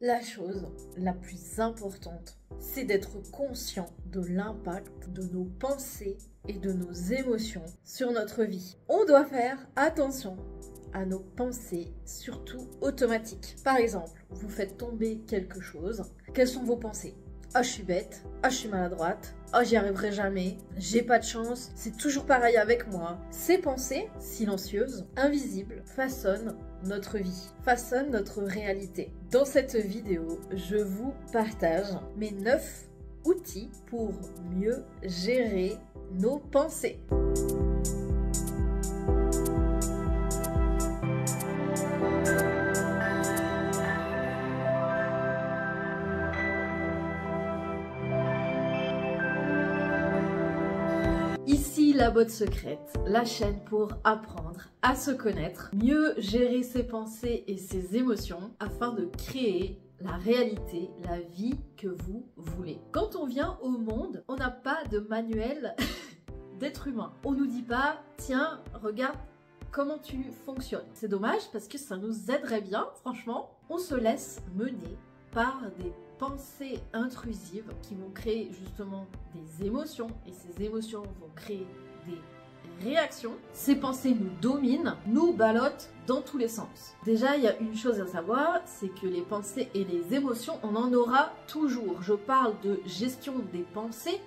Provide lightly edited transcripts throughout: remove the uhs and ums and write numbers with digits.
La chose la plus importante, c'est d'être conscient de l'impact de nos pensées et de nos émotions sur notre vie. On doit faire attention à nos pensées, surtout automatiques. Par exemple, vous faites tomber quelque chose. Quelles sont vos pensées? Ah, je suis bête. Ah, je suis maladroite. Ah, j'y arriverai jamais. J'ai pas de chance. C'est toujours pareil avec moi. Ces pensées, silencieuses, invisibles, façonnent notre vie, façonnent notre réalité. Dans cette vidéo, je vous partage mes 9 outils pour mieux gérer nos pensées. Ici la botte secrète, la chaîne pour apprendre à se connaître, mieux gérer ses pensées et ses émotions afin de créer la réalité, la vie que vous voulez. Quand on vient au monde, on n'a pas de manuel d'être humain. On nous dit pas, tiens, regarde comment tu fonctionnes. C'est dommage parce que ça nous aiderait bien, franchement. On se laisse mener par des pensées intrusives qui vont créer justement des émotions et ces émotions vont créer des réactions. Ces pensées nous dominent, nous ballottent dans tous les sens. Déjà, il y a une chose à savoir, c'est que les pensées et les émotions, on en aura toujours. Je parle de gestion des pensées,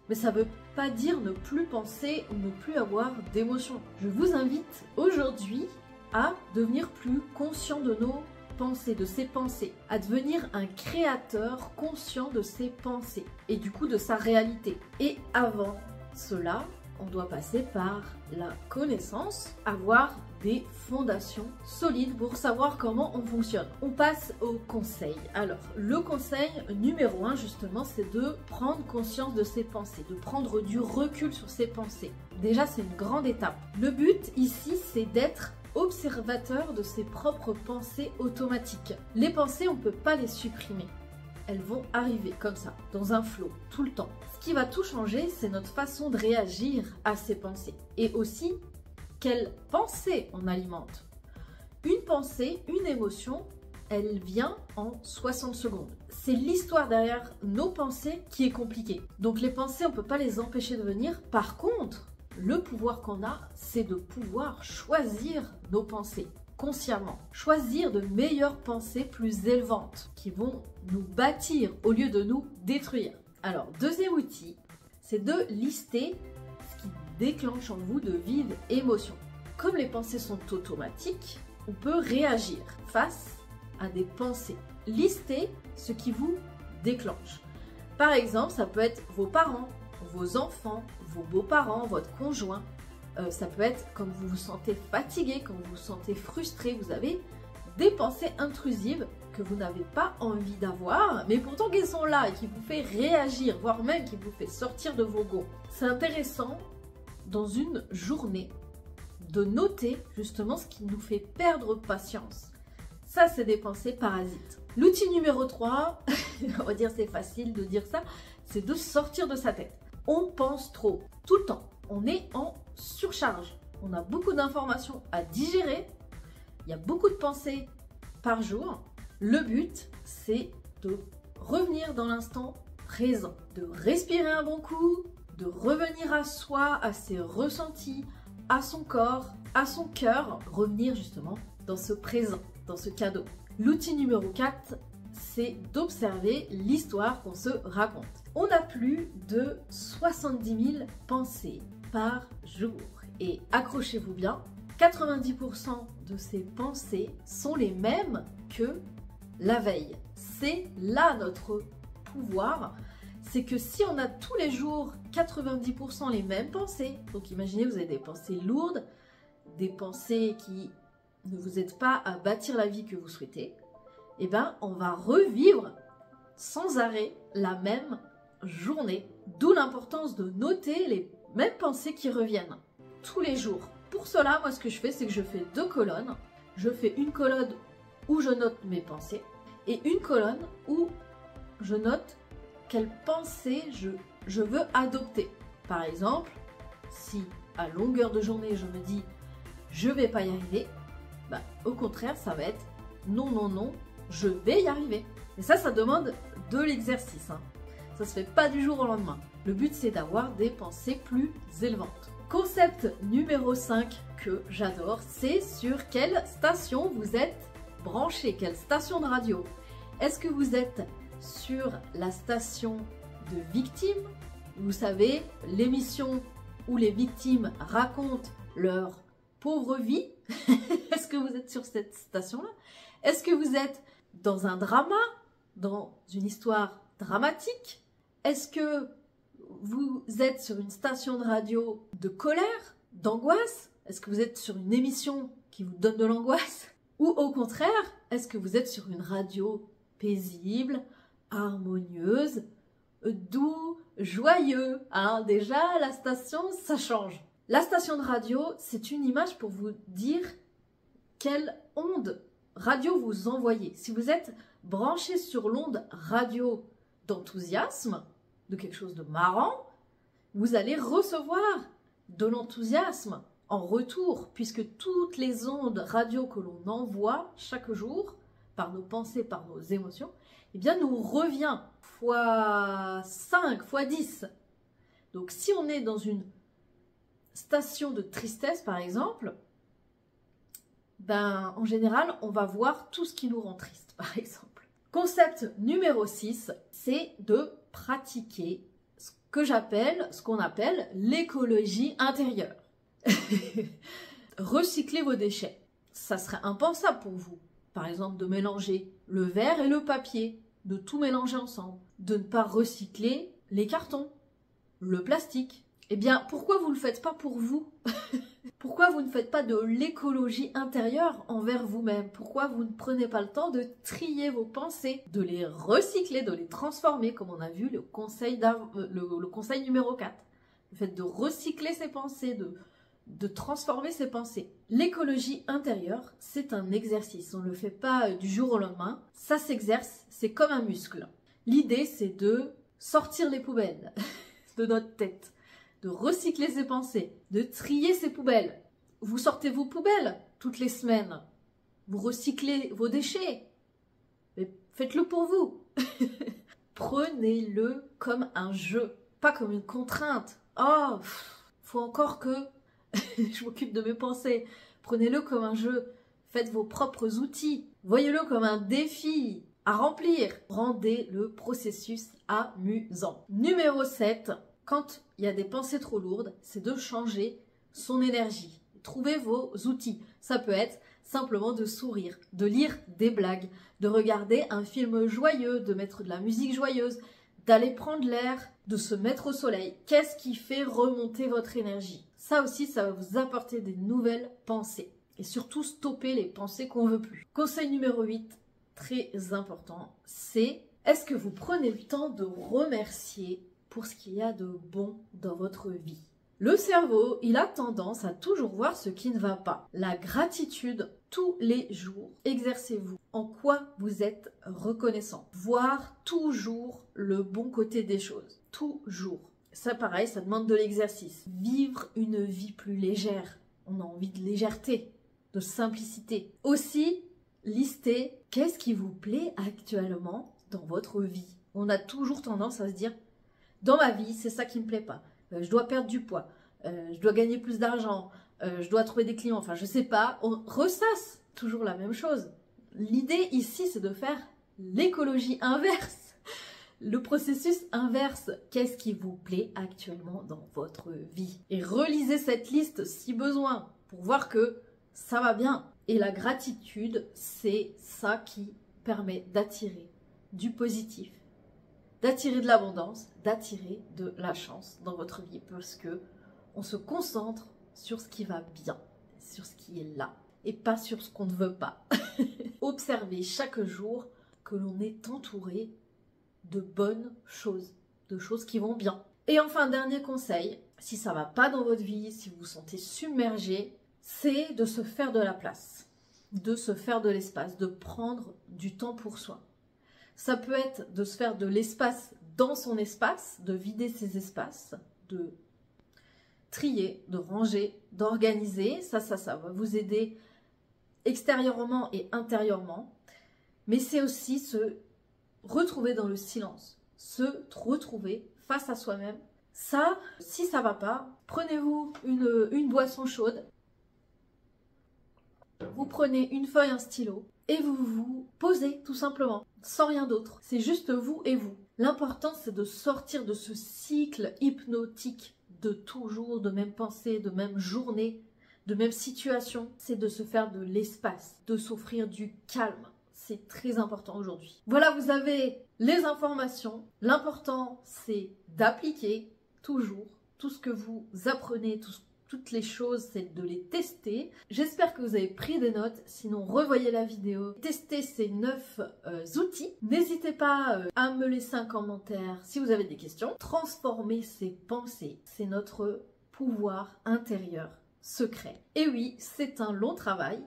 mais ça ne veut pas dire ne plus penser ou ne plus avoir d'émotions. Je vous invite aujourd'hui à devenir plus conscient de nos pensées, de ses pensées, à devenir un créateur conscient de ses pensées et du coup de sa réalité. Et avant cela, on doit passer par la connaissance, avoir des fondations solides pour savoir comment on fonctionne. On passe au conseil. Alors, le conseil numéro 1, justement, c'est de prendre conscience de ses pensées, de prendre du recul sur ses pensées. Déjà, c'est une grande étape. Le but ici, c'est d'être observateur de ses propres pensées automatiques. Les pensées, on ne peut pas les supprimer. Elles vont arriver comme ça, dans un flot, tout le temps. Ce qui va tout changer, c'est notre façon de réagir à ces pensées. Et aussi, quelle pensée on alimente. Une pensée, une émotion, elle vient en 60 secondes. C'est l'histoire derrière nos pensées qui est compliquée. Donc les pensées, on ne peut pas les empêcher de venir. Par contre, le pouvoir qu'on a, c'est de pouvoir choisir nos pensées consciemment. Choisir de meilleures pensées plus élevantes qui vont nous bâtir au lieu de nous détruire. Alors, deuxième outil, c'est de lister ce qui déclenche en vous de vives émotions. Comme les pensées sont automatiques, on peut réagir face à des pensées. Listez ce qui vous déclenche. Par exemple, ça peut être vos parents, vos enfants, vos beaux-parents, votre conjoint. Ça peut être quand vous vous sentez fatigué, quand vous vous sentez frustré, vous avez des pensées intrusives que vous n'avez pas envie d'avoir, mais pourtant qu'elles sont là et qui vous fait réagir, voire même qui vous fait sortir de vos gonds. C'est intéressant dans une journée de noter justement ce qui nous fait perdre patience. Ça, c'est des pensées parasites. L'outil numéro 3, on va dire c'est facile de dire ça, c'est de sortir de sa tête. On pense trop, tout le temps. On est en surcharge. On a beaucoup d'informations à digérer. Il y a beaucoup de pensées par jour. Le but, c'est de revenir dans l'instant présent, de respirer un bon coup, de revenir à soi, à ses ressentis, à son corps, à son cœur, revenir justement dans ce présent, dans ce cadeau. L'outil numéro 4, c'est d'observer l'histoire qu'on se raconte. On a plus de 70 000 pensées par jour. Et accrochez-vous bien, 90% de ces pensées sont les mêmes que la veille. C'est là notre pouvoir. C'est que si on a tous les jours 90% les mêmes pensées, donc imaginez vous avez des pensées lourdes, des pensées qui ne vous aident pas à bâtir la vie que vous souhaitez, eh bien on va revivre sans arrêt la même journée. D'où l'importance de noter les mêmes pensées qui reviennent tous les jours. Pour cela, moi ce que je fais, c'est que je fais 2 colonnes. Je fais une colonne où je note mes pensées et une colonne où je note quelles pensées je veux adopter. Par exemple, si à longueur de journée je me dis je vais pas y arriver, bah, au contraire ça va être non, non, non, Je vais y arriver. Et ça demande de l'exercice. Hein. Ça se fait pas du jour au lendemain. Le but, c'est d'avoir des pensées plus élevantes. Concept numéro 5 que j'adore, c'est sur quelle station vous êtes branché, quelle station de radio. Est-ce que vous êtes sur la station de victimes? Vous savez, l'émission où les victimes racontent leur pauvre vie. Est-ce que vous êtes sur cette station-là? Est-ce que vous êtes dans un drama, dans une histoire dramatique? Est-ce que vous êtes sur une station de radio de colère, d'angoisse? Est-ce que vous êtes sur une émission qui vous donne de l'angoisse? Ou au contraire, est-ce que vous êtes sur une radio paisible, harmonieuse, doux, joyeux, hein? Déjà, la station, ça change. La station de radio, c'est une image pour vous dire quelle onde radio vous envoyez. Si vous êtes branché sur l'onde radio d'enthousiasme, de quelque chose de marrant, vous allez recevoir de l'enthousiasme en retour, puisque toutes les ondes radio que l'on envoie chaque jour, par nos pensées, par nos émotions, eh bien nous revient fois 5, fois 10. Donc si on est dans une station de tristesse, par exemple, ben, en général, on va voir tout ce qui nous rend triste, par exemple. Concept numéro 6, c'est de pratiquer ce qu'on appelle l'écologie intérieure. Recycler vos déchets. Ça serait impensable pour vous. Par exemple, de mélanger le verre et le papier, de tout mélanger ensemble, de ne pas recycler les cartons, le plastique. Eh bien, pourquoi vous ne le faites pas pour vous? Pourquoi vous ne faites pas de l'écologie intérieure envers vous-même? Pourquoi vous ne prenez pas le temps de trier vos pensées, de les recycler, de les transformer, comme on a vu le conseil numéro 4. Le fait de recycler ses pensées, de transformer ses pensées. L'écologie intérieure, c'est un exercice. On ne le fait pas du jour au lendemain. Ça s'exerce, c'est comme un muscle. L'idée, c'est de sortir les poubelles de notre tête, de recycler ses pensées, de trier ses poubelles. Vous sortez vos poubelles toutes les semaines. Vous recyclez vos déchets. Mais faites-le pour vous. Prenez-le comme un jeu, pas comme une contrainte. Oh, faut encore que je m'occupe de mes pensées. Prenez-le comme un jeu. Faites vos propres outils. Voyez-le comme un défi à remplir. Rendez le processus amusant. Numéro 7. Quand il y a des pensées trop lourdes, c'est de changer son énergie. Trouvez vos outils. Ça peut être simplement de sourire, de lire des blagues, de regarder un film joyeux, de mettre de la musique joyeuse, d'aller prendre l'air, de se mettre au soleil. Qu'est-ce qui fait remonter votre énergie? Ça aussi, ça va vous apporter des nouvelles pensées. Et surtout, stopper les pensées qu'on veut plus. Conseil numéro 8, très important, c'est est-ce que vous prenez le temps de remercier pour ce qu'il y a de bon dans votre vie? Le cerveau, il a tendance à toujours voir ce qui ne va pas. La gratitude, tous les jours, exercez-vous. En quoi vous êtes reconnaissant? Voir toujours le bon côté des choses. Toujours. Ça, pareil, ça demande de l'exercice. Vivre une vie plus légère. On a envie de légèreté, de simplicité. Aussi, listez qu'est-ce qui vous plaît actuellement dans votre vie. On a toujours tendance à se dire dans ma vie, c'est ça qui me plaît pas. Je dois perdre du poids. Je dois gagner plus d'argent. Je dois trouver des clients. Enfin, je sais pas. On ressasse toujours la même chose. L'idée ici, c'est de faire l'écologie inverse. Le processus inverse. Qu'est-ce qui vous plaît actuellement dans votre vie? Et relisez cette liste si besoin pour voir que ça va bien. Et la gratitude, c'est ça qui permet d'attirer du positif, d'attirer de l'abondance, d'attirer de la chance dans votre vie parce que on se concentre sur ce qui va bien, sur ce qui est là et pas sur ce qu'on ne veut pas. Observez chaque jour que l'on est entouré de bonnes choses, de choses qui vont bien. Et enfin, dernier conseil, si ça va pas dans votre vie, si vous vous sentez submergé, c'est de se faire de la place, de se faire de l'espace, de prendre du temps pour soi. Ça peut être de se faire de l'espace dans son espace, de vider ses espaces, de trier, de ranger, d'organiser. Ça va vous aider extérieurement et intérieurement. mais c'est aussi se retrouver dans le silence, se retrouver face à soi-même. Ça, si ça va pas, prenez-vous une boisson chaude, vous prenez une feuille, un stylo, et vous vous posez tout simplement, sans rien d'autre. C'est juste vous et vous. L'important, c'est de sortir de ce cycle hypnotique de toujours, de même pensée, de même journée, de même situation. C'est de se faire de l'espace, de s'offrir du calme. C'est très important aujourd'hui. Voilà, vous avez les informations. L'important, c'est d'appliquer toujours tout ce que vous apprenez, toutes les choses, c'est de les tester. J'espère que vous avez pris des notes. Sinon, revoyez la vidéo. Testez ces 9 outils. N'hésitez pas à me laisser un commentaire si vous avez des questions. Transformer ses pensées, c'est notre pouvoir intérieur secret. Et oui, c'est un long travail.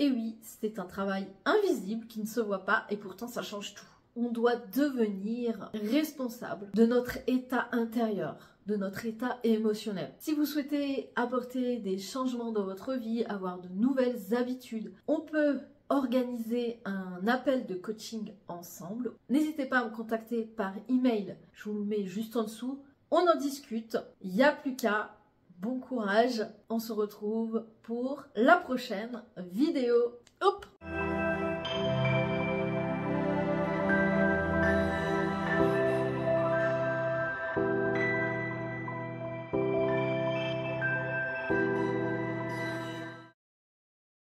Et oui, c'est un travail invisible qui ne se voit pas et pourtant ça change tout. On doit devenir responsable de notre état intérieur, de notre état émotionnel. Si vous souhaitez apporter des changements dans votre vie, avoir de nouvelles habitudes, on peut organiser un appel de coaching ensemble. N'hésitez pas à me contacter par email, je vous le mets juste en dessous. On en discute, il n'y a plus qu'à. Bon courage, on se retrouve pour la prochaine vidéo. Hop!